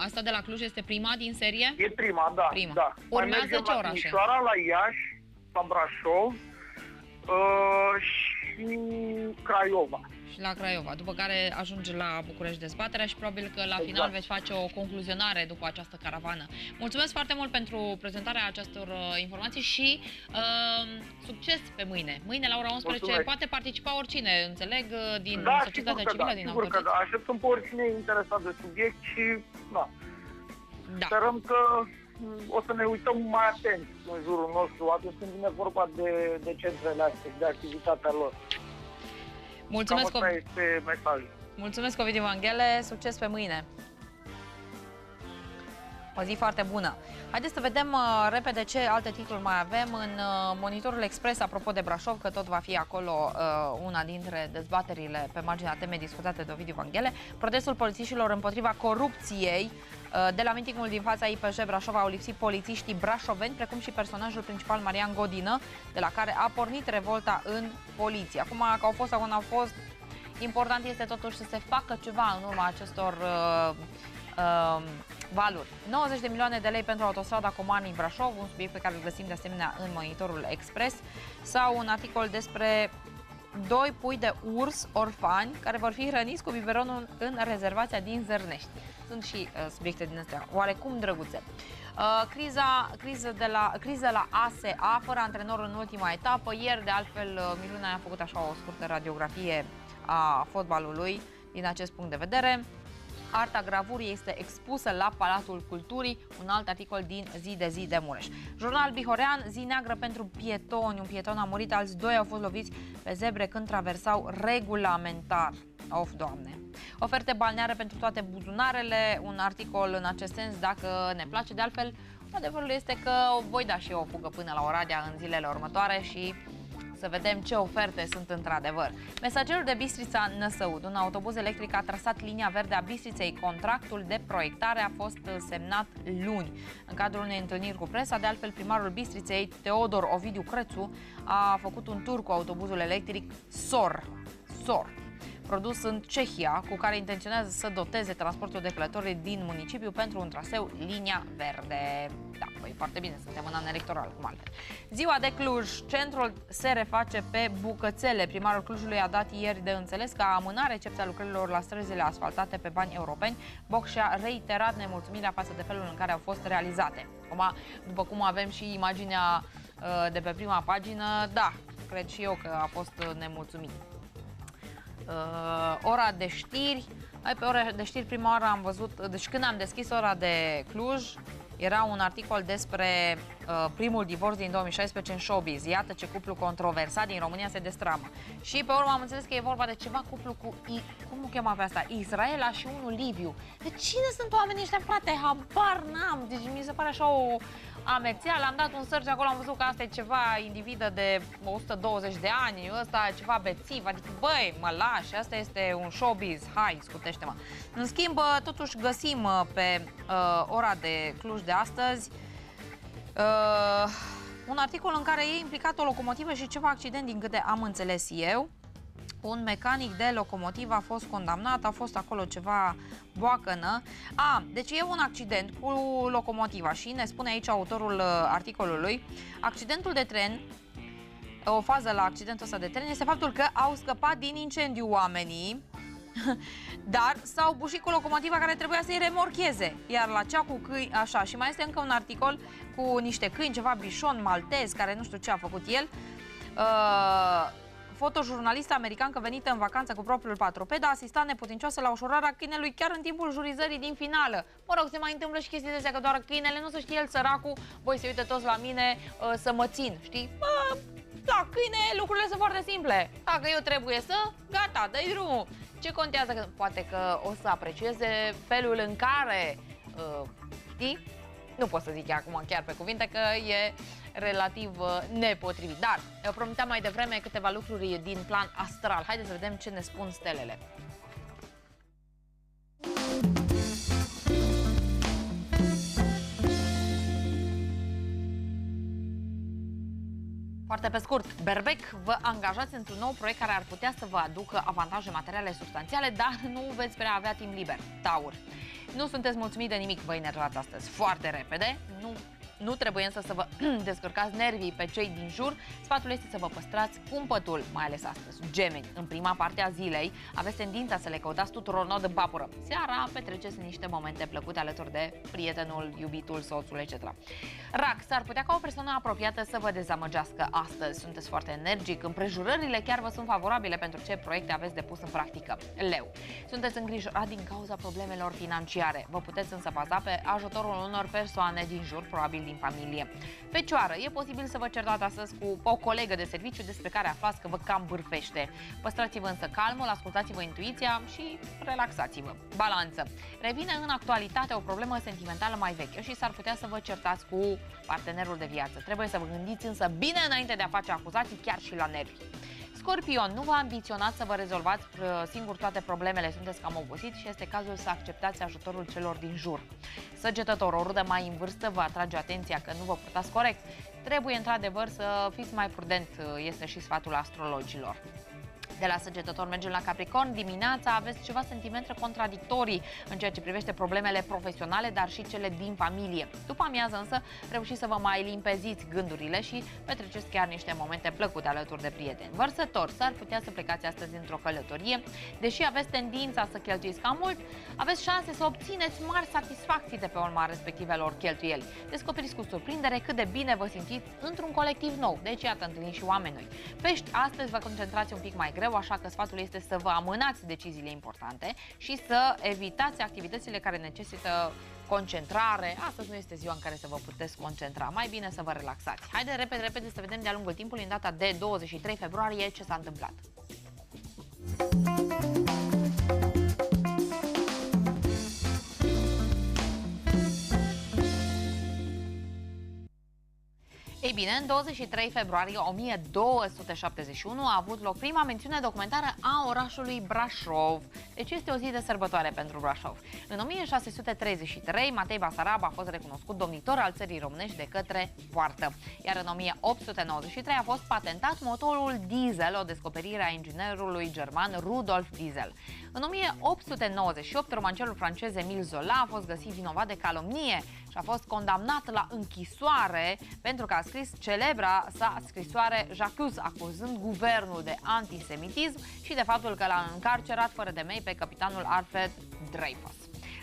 asta de la Cluj este prima din serie? E prima, da. Da. Urmează ce orașe? La Timișoara, la Iași, la Brașov și Craiova. Și la Craiova, după care ajunge la București dezbaterea și probabil că la final veți face o concluzionare după această caravană. Mulțumesc foarte mult pentru prezentarea acestor informații și succes pe mâine. Mâine la ora 11 Mulțumesc. Poate participa oricine, înțeleg, din societatea civilă, din sigur autorități. că da, așteptăm pe oricine interesat de subiect și Da. sperăm că o să ne uităm mai atent în jurul nostru atunci când vine vorba de centrele astea, de activitatea lor. Mulțumesc, Cam asta este mesajul. Mulțumesc, Ovidiu Vanghele, succes pe mâine! O zi foarte bună! Haideți să vedem repede ce alte titluri mai avem în Monitorul Express, apropo de Brașov, că tot va fi acolo una dintre dezbaterile pe marginea temei discutate de Ovidiu Vanghele. Protestul polițiștilor împotriva corupției. De la meetingul din fața IPJ Brașov au lipsit polițiștii brașoveni, precum și personajul principal Marian Godină, de la care a pornit revolta în poliție. Acum, că au fost sau nu au fost, important este totuși să se facă ceva în urma acestor valuri. 90 de milioane de lei pentru autostrada Comani-Brașov, un subiect pe care îl găsim de asemenea în Monitorul Express, sau un articol despre 2 pui de urs orfani care vor fi hrăniți cu biberonul în rezervația din Zărnești. Sunt și subiecte din astea oarecum drăguțe. Criza la ASEA, fără antrenor în ultima etapă. Ieri, de altfel, Miluna a făcut așa o scurtă radiografie a fotbalului din acest punct de vedere. Arta gravurii este expusă la Palatul Culturii, un alt articol din Zi de Zi de Mureș. Jurnal Bihorean, zi neagră pentru pietoni. Un pieton a murit, alți 2 au fost loviți pe zebre când traversau regulamentar. Of, Doamne! Oferte balneare pentru toate buzunarele, un articol în acest sens, dacă ne place. De altfel, adevărul este că voi da și eu o fugă până la Oradea în zilele următoare și să vedem ce oferte sunt într-adevăr. Mesagerul de Bistrița Năsăud, un autobuz electric a trasat linia verde a Bistriței. Contractul de proiectare a fost semnat luni. În cadrul unei întâlniri cu presa, de altfel, primarul Bistriței, Teodor Ovidiu Crețu, a făcut un tur cu autobuzul electric SOR, produs în Cehia, cu care intenționează să doteze transportul de călători din municipiu pentru un traseu linia verde. Da, păi foarte bine, suntem în an electoral, cum altfel. Ziua de Cluj, centrul se reface pe bucățele. Primarul Clujului a dat ieri de înțeles că a amânat recepția lucrărilor la străzile asfaltate pe bani europeni. Boc și-a reiterat nemulțumirea față de felul în care au fost realizate. Acum, după cum avem și imaginea de pe prima pagină, da, cred și eu că a fost nemulțumit. Ora de știri. Pe ora de știri, prima oară am văzut, deci când am deschis ora de Cluj, era un articol despre primul divorț din 2016 în showbiz. Iată ce cuplu controversat din România se destramă. Și pe urmă am înțeles că e vorba de ceva cuplu cu, cum o chema pe asta? Israela și unul Liviu. De cine sunt oamenii ăștia, frate? Habar n-am. Deci mi se pare așa o amețeală. Am dat un search acolo, am văzut că asta e ceva individă de 120 de ani, ăsta e ceva bețiv. Adică, băi, mă lași, asta este un showbiz. Hai, scutește-mă. În schimb, totuși găsim pe ora de Cluj de astăzi un articol în care e implicat o locomotivă și ceva accident, din câte am înțeles eu. Un mecanic de locomotivă a fost condamnat, a fost acolo ceva boacănă. Deci e un accident cu locomotiva și ne spune aici autorul articolului: accidentul de tren, o fază la accidentul ăsta de tren este faptul că au scăpat din incendiu oamenii, dar s-au bușit cu locomotiva care trebuia să-i remorcheze. Iar la cea cu câini, așa, și mai este încă un articol cu niște câini, ceva bișon maltez, care nu știu ce a făcut el. Fotojurnalist americancă venită în vacanță cu propriul patroped a asistat neputincioasă la ușurarea câinelui chiar în timpul jurizării din finală. Mă rog, se mai întâmplă și chestii de astea, că doar câinele, nu să știe el, săracul, voi se uită toți la mine să mă țin, știi? La câine lucrurile sunt foarte simple. Dacă eu trebuie să, gata, dă-i drumul. Ce contează? Că poate că o să aprecieze felul în care, știi? Nu pot să zic acum chiar pe cuvinte că e relativ nepotrivit. Dar eu promiteam mai devreme câteva lucruri din plan astral. Haideți să vedem ce ne spun stelele. Foarte pe scurt, Berbec, vă angajați într-un nou proiect care ar putea să vă aducă avantaje materiale substanțiale, dar nu veți prea avea timp liber. Taur, nu sunteți mulțumit de nimic, vă enervați astăzi foarte repede, nu trebuie însă să vă descărcați nervii pe cei din jur. Sfatul este să vă păstrați cumpătul, mai ales astăzi. Gemeni, în prima parte a zilei aveți tendința să le căutați tuturor nod în papură. Seara petreceți niște momente plăcute alături de prietenul, iubitul, soțul, etc. Rac, s-ar putea ca o persoană apropiată să vă dezamăgească astăzi. Sunteți foarte energic, împrejurările chiar vă sunt favorabile pentru ce proiecte aveți de pus în practică. Leu, sunteți îngrijorat din cauza problemelor financiare. Vă puteți însă baza pe ajutorul unor persoane din jur, probabil din familie. Fecioară, e posibil să vă certați astăzi cu o colegă de serviciu despre care aflați că vă cam bârfește. Păstrați-vă însă calmul, ascultați-vă intuiția și relaxați-vă. Balanță, revine în actualitate o problemă sentimentală mai veche și s-ar putea să vă certați cu partenerul de viață. Trebuie să vă gândiți însă bine înainte de a face acuzații, chiar și la nervi. Scorpion, nu vă ambiționați să vă rezolvați singur toate problemele, sunteți cam obosit și este cazul să acceptați ajutorul celor din jur. Săgetător, o rudă mai în vârstă vă atrage atenția că nu vă purtați corect. Trebuie într-adevăr să fiți mai prudent, este și sfatul astrologilor. De la Săgetător mergem la Capricorn. Dimineața aveți ceva sentimente contradictorii în ceea ce privește problemele profesionale, dar și cele din familie. După amiază însă reușiți să vă mai limpeziți gândurile și petreceți chiar niște momente plăcute alături de prieteni. Vărsător, s-ar putea să plecați astăzi într-o călătorie. Deși aveți tendința să cheltuiți cam mult, aveți șanse să obțineți mari satisfacții de pe urma respectivelor cheltuieli. Descoperiți cu surprindere cât de bine vă simțiți într-un colectiv nou. Deci iată, întâlniți și oameni noi. Pești, astăzi vă concentrați un pic mai greu, așa că sfatul este să vă amânați deciziile importante și să evitați activitățile care necesită concentrare. Astăzi nu este ziua în care să vă puteți concentra. Mai bine să vă relaxați. Haideți repede să vedem de-a lungul timpului, în data de 23 februarie, ce s-a întâmplat. Ei bine, în 23 februarie 1271 a avut loc prima mențiune documentară a orașului Brașov. Deci este o zi de sărbătoare pentru Brașov. În 1633, Matei Basarab a fost recunoscut domnitor al țării românești de către poartă. Iar în 1893 a fost patentat motorul diesel, o descoperire a inginerului german Rudolf Diesel. În 1898, romancerul francez Émile Zola a fost găsit vinovat de calomnie și a fost condamnat la închisoare pentru că a scris celebra sa scrisoare J'accuse, acuzând guvernul de antisemitism și de faptul că l-a încarcerat fără de mei pe capitanul Alfred Dreyfus.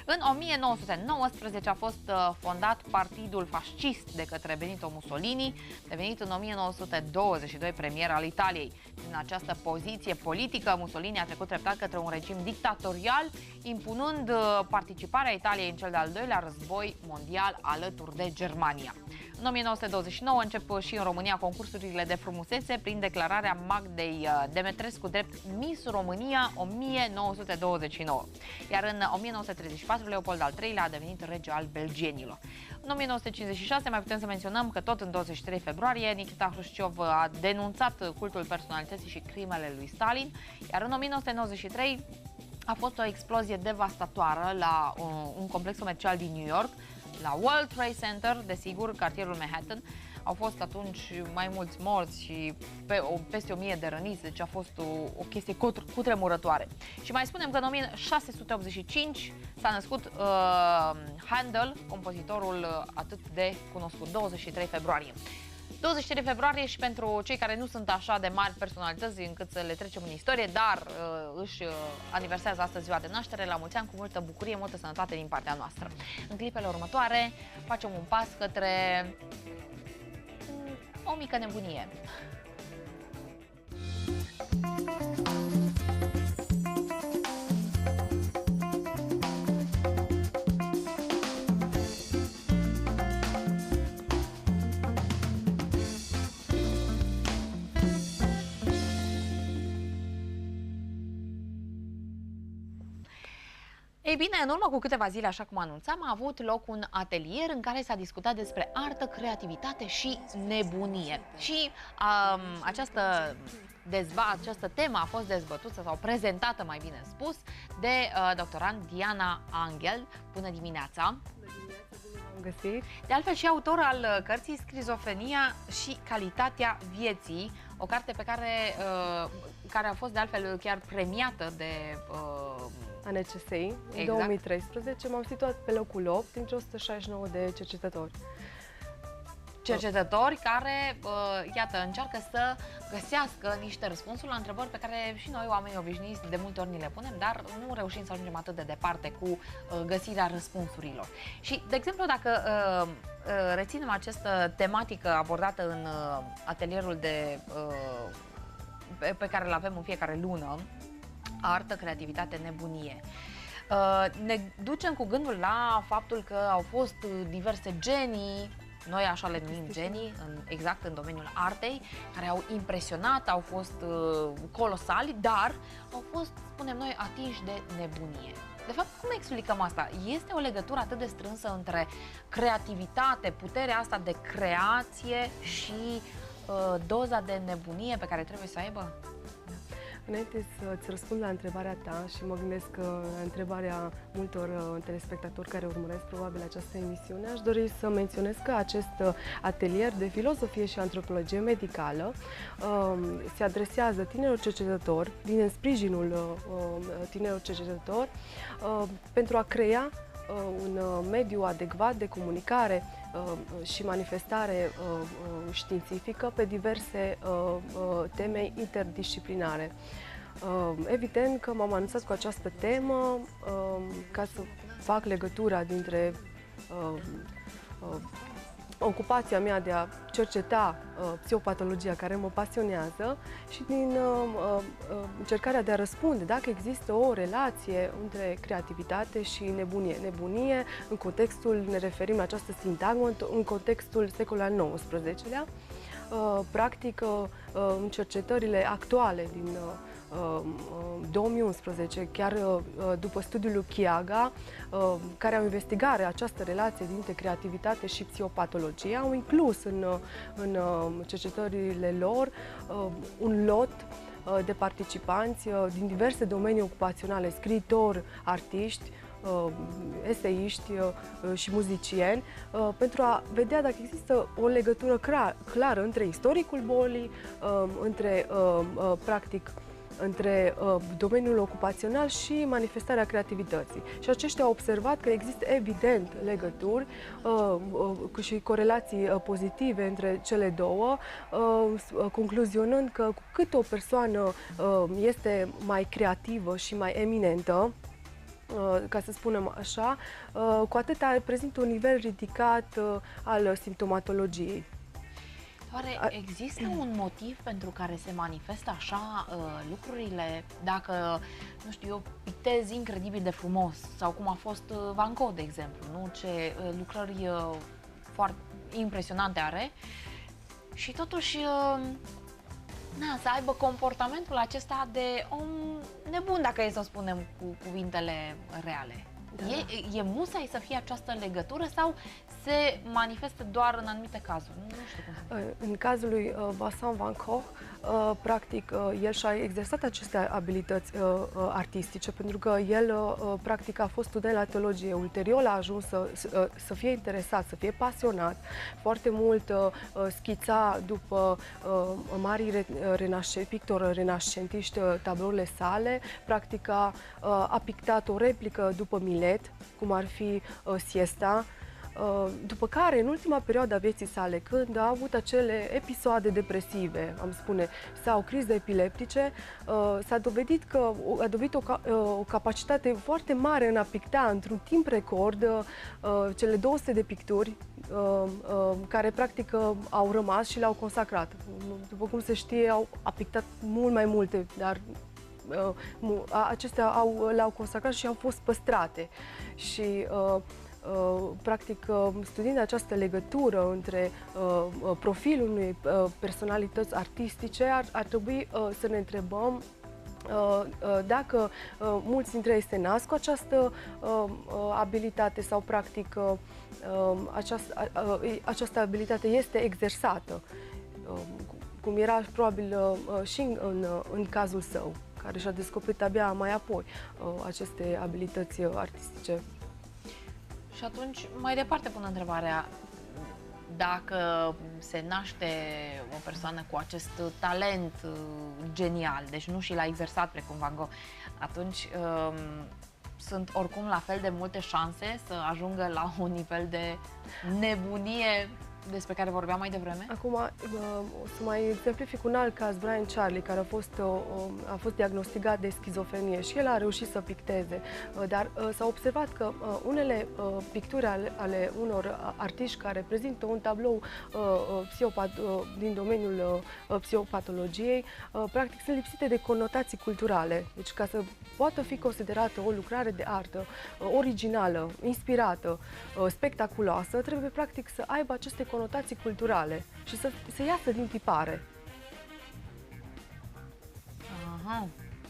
În 1919 a fost fondat Partidul Fascist de către Benito Mussolini, devenit în 1922 premier al Italiei. În această poziție politică, Mussolini a trecut treptat către un regim dictatorial, impunând participarea Italiei în cel de-al doilea război mondial alături de Germania. În 1929 încep și în România concursurile de frumusețe prin declararea Magdei Demetrescu drept Miss România 1929. Iar în 1934 Leopold al III-lea a devenit rege al belgienilor. În 1956 mai putem să menționăm că tot în 23 februarie Nikita Hrușciov a denunțat cultul personalității și crimele lui Stalin, iar în 1993 a fost o explozie devastatoare la un complex comercial din New York, la World Trade Center, desigur, cartierul Manhattan. Au fost atunci mai mulți morți și peste 1000 de răniți, deci a fost o chestie cutremurătoare. Și mai spunem că în 1685 s-a născut Handel, compozitorul atât de cunoscut, 23 februarie. 23 februarie și pentru cei care nu sunt așa de mari personalități încât să le trecem în istorie, dar își aniversează astăzi ziua de naștere, la mulți ani, cu multă bucurie, multă sănătate din partea noastră. În clipele următoare facem un pas către o mică nebunie. Ei bine, în urmă cu câteva zile, așa cum anunțam, a avut loc un atelier în care s-a discutat despre artă, creativitate și nebunie. Și această temă a fost dezbătută sau prezentată, mai bine spus, de doctorand Diana Angel. Bună dimineața! Găsit. De altfel și autor al cărții Schizofrenia și calitatea vieții, o carte pe care a fost de altfel chiar premiată de ANCSI. În 2013 m-am situat pe locul 8 dintre 169 de cercetători. Cercetători care, iată, încearcă să găsească niște răspunsuri la întrebări pe care și noi, oamenii obișnuiți, de multe ori ni le punem, dar nu reușim să ajungem atât de departe cu găsirea răspunsurilor. Și, de exemplu, dacă reținem această tematică abordată în atelierul pe care îl avem în fiecare lună, artă, creativitate, nebunie, ne ducem cu gândul la faptul că au fost diverse genii, noi așa le numim genii, exact în domeniul artei, care au impresionat, au fost colosali, dar au fost, spunem noi, atinși de nebunie. De fapt, cum explicăm asta? Este o legătură atât de strânsă între creativitate, puterea asta de creație și doza de nebunie pe care trebuie să aibă? Înainte să-ți răspund la întrebarea ta și mă gândesc la întrebarea multor telespectatori care urmăresc probabil această emisiune, aș dori să menționez că acest atelier de filozofie și antropologie medicală se adresează tinerilor cercetători, vine în sprijinul tinerilor cercetători pentru a crea un mediu adecvat de comunicare și manifestare științifică pe diverse teme interdisciplinare. Evident că m-am anunțat cu această temă ca să fac legătura dintre ocupația mea de a cerceta psihopatologia care mă pasionează și din încercarea de a răspunde dacă există o relație între creativitate și nebunie. Nebunie, în contextul, ne referim la această sintagmă, în contextul secolului al XIX-lea, practic, în cercetările actuale din 2011, chiar după studiul lui Chiaga, care au investigat această relație dintre creativitate și psihopatologie, au inclus în cercetările lor un lot de participanți din diverse domenii ocupaționale, scriitori, artiști, eseiști și muzicieni, pentru a vedea dacă există o legătură clară între istoricul bolii, între domeniul ocupațional și manifestarea creativității. Și aceștia au observat că există evident legături și corelații pozitive între cele două, concluzionând că cu cât o persoană este mai creativă și mai eminentă, ca să spunem așa, cu atât prezintă un nivel ridicat al simptomatologiei. Oare există un motiv pentru care se manifestă așa lucrurile? Dacă, nu știu, eu pictez incredibil de frumos, sau cum a fost Van Gogh, de exemplu, nu? Ce lucrări foarte impresionante are, și totuși să aibă comportamentul acesta de om nebun, dacă e să o spunem cu cuvintele reale. Da. E musai să fie această legătură sau se manifestă doar în anumite cazuri? Nu știu cum. În cazul lui Vincent Van Gogh, practic, el și-a exersat aceste abilități artistice, pentru că el, practic, a fost student la teologie. Ulterior a ajuns să fie interesat, să fie pasionat. Foarte mult schița după marii pictori renascentiști tablourile sale. Practic, a pictat o replică după Millet, cum ar fi Siesta. După care, în ultima perioadă a vieții sale, când a avut acele episoade depresive, am spune, sau crize epileptice, a dovedit o capacitate foarte mare în a picta într-un timp record cele 200 de picturi care practic au rămas și le-au consacrat. După cum se știe, a pictat mult mai multe, dar acestea le-au consacrat și au fost păstrate. Și practic, studiind această legătură între profilul unei personalități artistice, ar trebui să ne întrebăm dacă mulți dintre ei se nasc cu această abilitate sau, practic, această abilitate este exersată, cum era probabil și în cazul său, care și-a descoperit abia mai apoi aceste abilități artistice. Și atunci, mai departe pun întrebarea, dacă se naște o persoană cu acest talent genial, deci nu și l-a exersat precum Van Gogh, atunci sunt oricum la fel de multe șanse să ajungă la un nivel de nebunie despre care vorbeam mai devreme? Acum, o să mai exemplific un alt caz, Brian Charlie, care a fost diagnosticat de schizofrenie și el a reușit să picteze, dar s-a observat că unele picturi ale unor artiști care prezintă un tablou din domeniul psihopatologiei, practic sunt lipsite de conotații culturale. Deci, ca să poată fi considerată o lucrare de artă originală, inspirată, spectaculoasă, trebuie practic să aibă aceste conotații culturale și să iasă din tipare. Aha,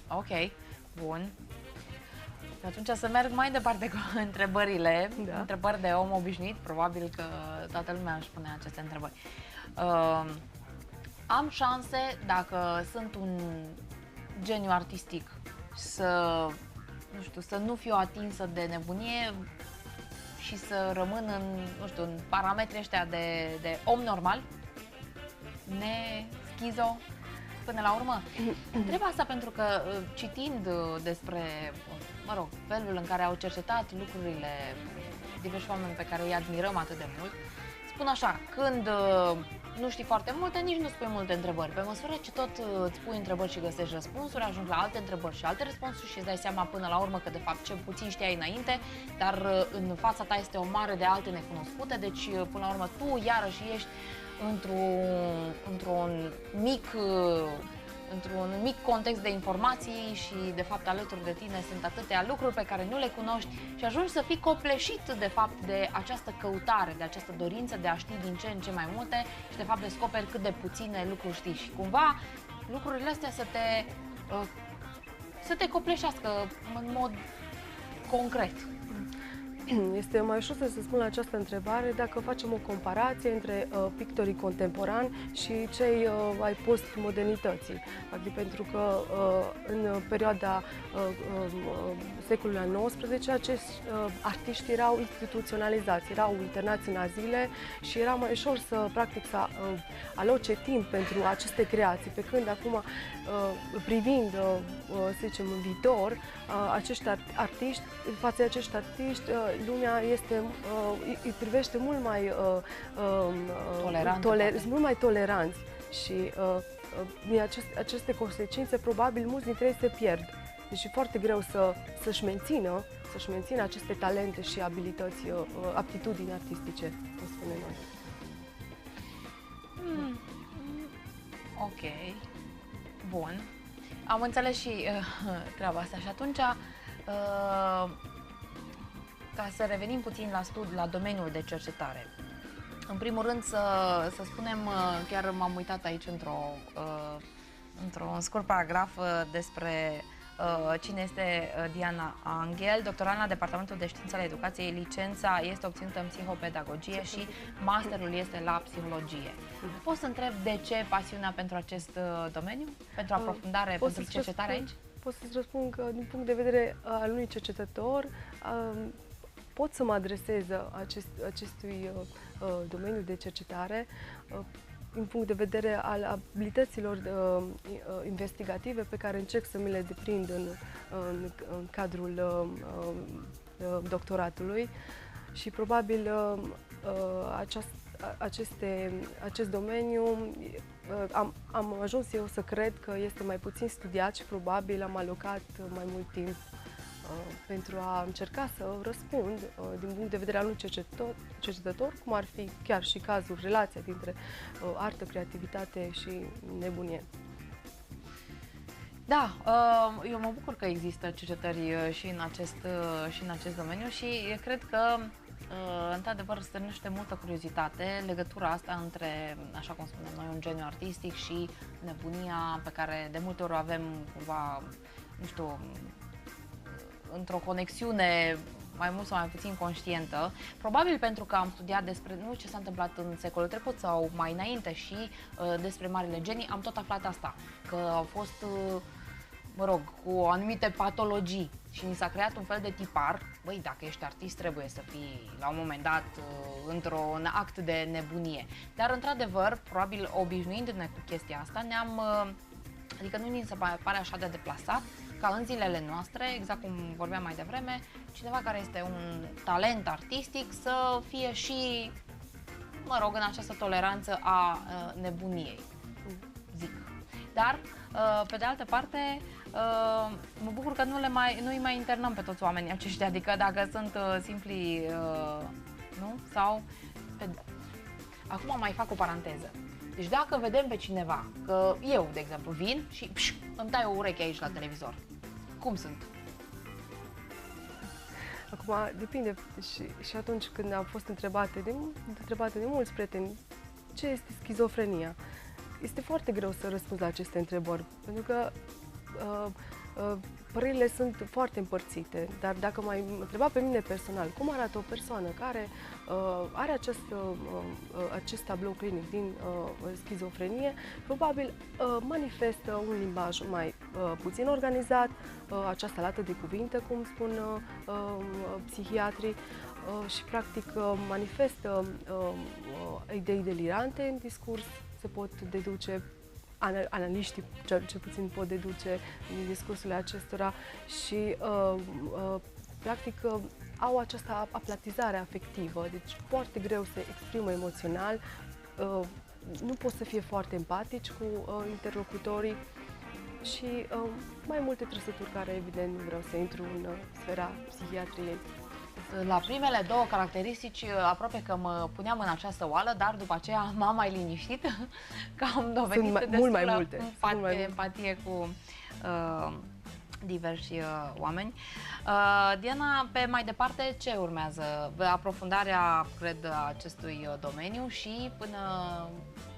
ok, bun. Atunci să merg mai departe cu întrebările, întrebări de om obișnuit, probabil că toată lumea își pune aceste întrebări. Am șanse, dacă sunt un geniu artistic, să nu fiu atinsă de nebunie și să rămân în parametrii ăștia de om normal, ne-schizo, până la urmă? Întreb asta pentru că, citind despre, felul în care au cercetat lucrurile diversi oameni pe care îi admirăm atât de mult, spun așa, când nu știi foarte multe, nici nu spui multe întrebări. Pe măsură ce tot îți pui întrebări și găsești răspunsuri, ajungi la alte întrebări și alte răspunsuri și îți dai seama până la urmă că de fapt ce puțin știai înainte, dar în fața ta este o mare de alte necunoscute, deci până la urmă tu iarăși ești într-un mic într-un mic context de informații și, de fapt, alături de tine sunt atâtea lucruri pe care nu le cunoști și ajungi să fii copleșit, de fapt, de această căutare, de această dorință de a ști din ce în ce mai multe și, de fapt, descoperi cât de puține lucruri știi și, cumva, lucrurile astea să te copleșească în mod concret. Este mai ușor să se spun la această întrebare dacă facem o comparație între pictorii contemporani și cei ai postmodernității. Adică pentru că în perioada secolului al XIX acești artiști erau instituționalizați, erau internați în azile și era mai ușor să aloce timp pentru aceste creații, pe când acum privind, să zicem, în viitor, acești artiști, față de acești artiști, lumea îi privește mult mai mult mai toleranți și din aceste consecințe probabil mulți dintre ei se pierd. Deci e foarte greu să-și mențină aceste talente și abilități, aptitudini artistice, să spunem noi. Ok. Bun. Am înțeles și treaba asta și atunci, ca să revenim puțin la domeniul de cercetare. În primul rând să spunem, chiar m-am uitat aici într-un scurt paragraf despre cine este Diana Anghel, doctorant la Departamentul de Științe ale Educației. Licența este obținută în psihopedagogie și masterul este la psihologie. Poți să întreb de ce pasiunea pentru acest domeniu? Pentru aprofundare, pentru cercetare aici? Pot să-ți răspund că, din punct de vedere al unui cercetător, pot să mă adresez acestui domeniu de cercetare din punct de vedere al abilităților investigative pe care încerc să mi le deprind în cadrul doctoratului și probabil acest domeniu am ajuns eu să cred că este mai puțin studiat și probabil am alocat mai mult timp pentru a încerca să răspund din punct de vedere al unui cercetător, cum ar fi chiar și cazul, relația dintre artă, creativitate și nebunie. Da, eu mă bucur că există cercetări și în acest domeniu și cred că într-adevăr stârnește multă curiozitate legătura asta între, așa cum spunem noi, un geniu artistic și nebunia pe care de multe ori o avem cumva, nu știu, într-o conexiune mai mult sau mai puțin conștientă, probabil pentru că am studiat despre ce s-a întâmplat în secolul trecut sau mai înainte și despre marile genii, am tot aflat asta, că au fost, mă rog, cu anumite patologii și ni s-a creat un fel de tipar, băi, dacă ești artist trebuie să fii la un moment dat într-un act de nebunie. Dar într-adevăr, probabil obișnuindu-ne cu chestia asta, adică nu ni se pare așa de deplasat ca în zilele noastre, exact cum vorbeam mai devreme, cineva care este un talent artistic să fie și, mă rog, în această toleranță a nebuniei, zic. Dar, pe de altă parte, mă bucur că nu îi mai internăm pe toți oamenii aceștia, adică dacă sunt simpli, nu? Sau... Acum mai fac o paranteză. Deci dacă vedem pe cineva, că eu, de exemplu, vin și îmi tai o ureche aici la televizor, cum sunt? Acum, depinde și atunci când am fost întrebate de mulți prieteni ce este schizofrenia, este foarte greu să răspunzi la aceste întrebări, pentru că părerile sunt foarte împărțite, dar dacă m-ai întrebat pe mine personal cum arată o persoană care are acest tablou clinic din schizofrenie, probabil manifestă un limbaj mai puțin organizat, această lată de cuvinte, cum spun psihiatrii, și practic manifestă idei delirante în discurs, se pot deduce, analiștii cel puțin pot deduce din discursurile acestora și practic au această aplatizare afectivă, deci foarte greu se exprimă emoțional, nu pot să fie foarte empatici cu interlocutorii și mai multe trăsături care evident nu vreau să intru în sfera psihiatriei. La primele două caracteristici, aproape că mă puneam în această oală, dar după aceea m-am mai liniștit, că am dovedit mult mai multe. empatie cu diversi oameni. Diana, pe mai departe, ce urmează? Aprofundarea, cred, a acestui domeniu și până,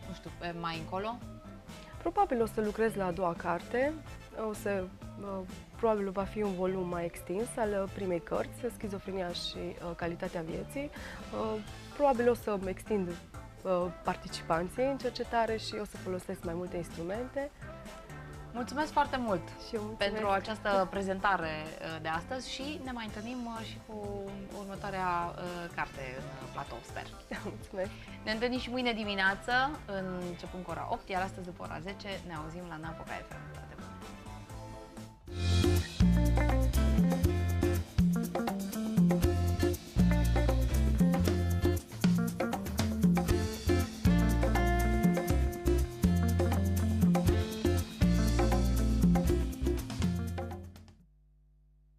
nu știu, pe mai încolo? Probabil o să lucrez la a doua carte. Probabil va fi un volum mai extins al primei cărți, Schizofrenia și calitatea vieții. Probabil o să extind participanții în cercetare și o să folosesc mai multe instrumente. Mulțumesc foarte mult Și eu mulțumesc pentru această prezentare de astăzi și ne mai întâlnim și cu următoarea carte în platou, sper. Mulțumesc! Ne întâlnim și mâine dimineață, începând cu ora 8, iar astăzi după ora 10 ne auzim la Napoca FM.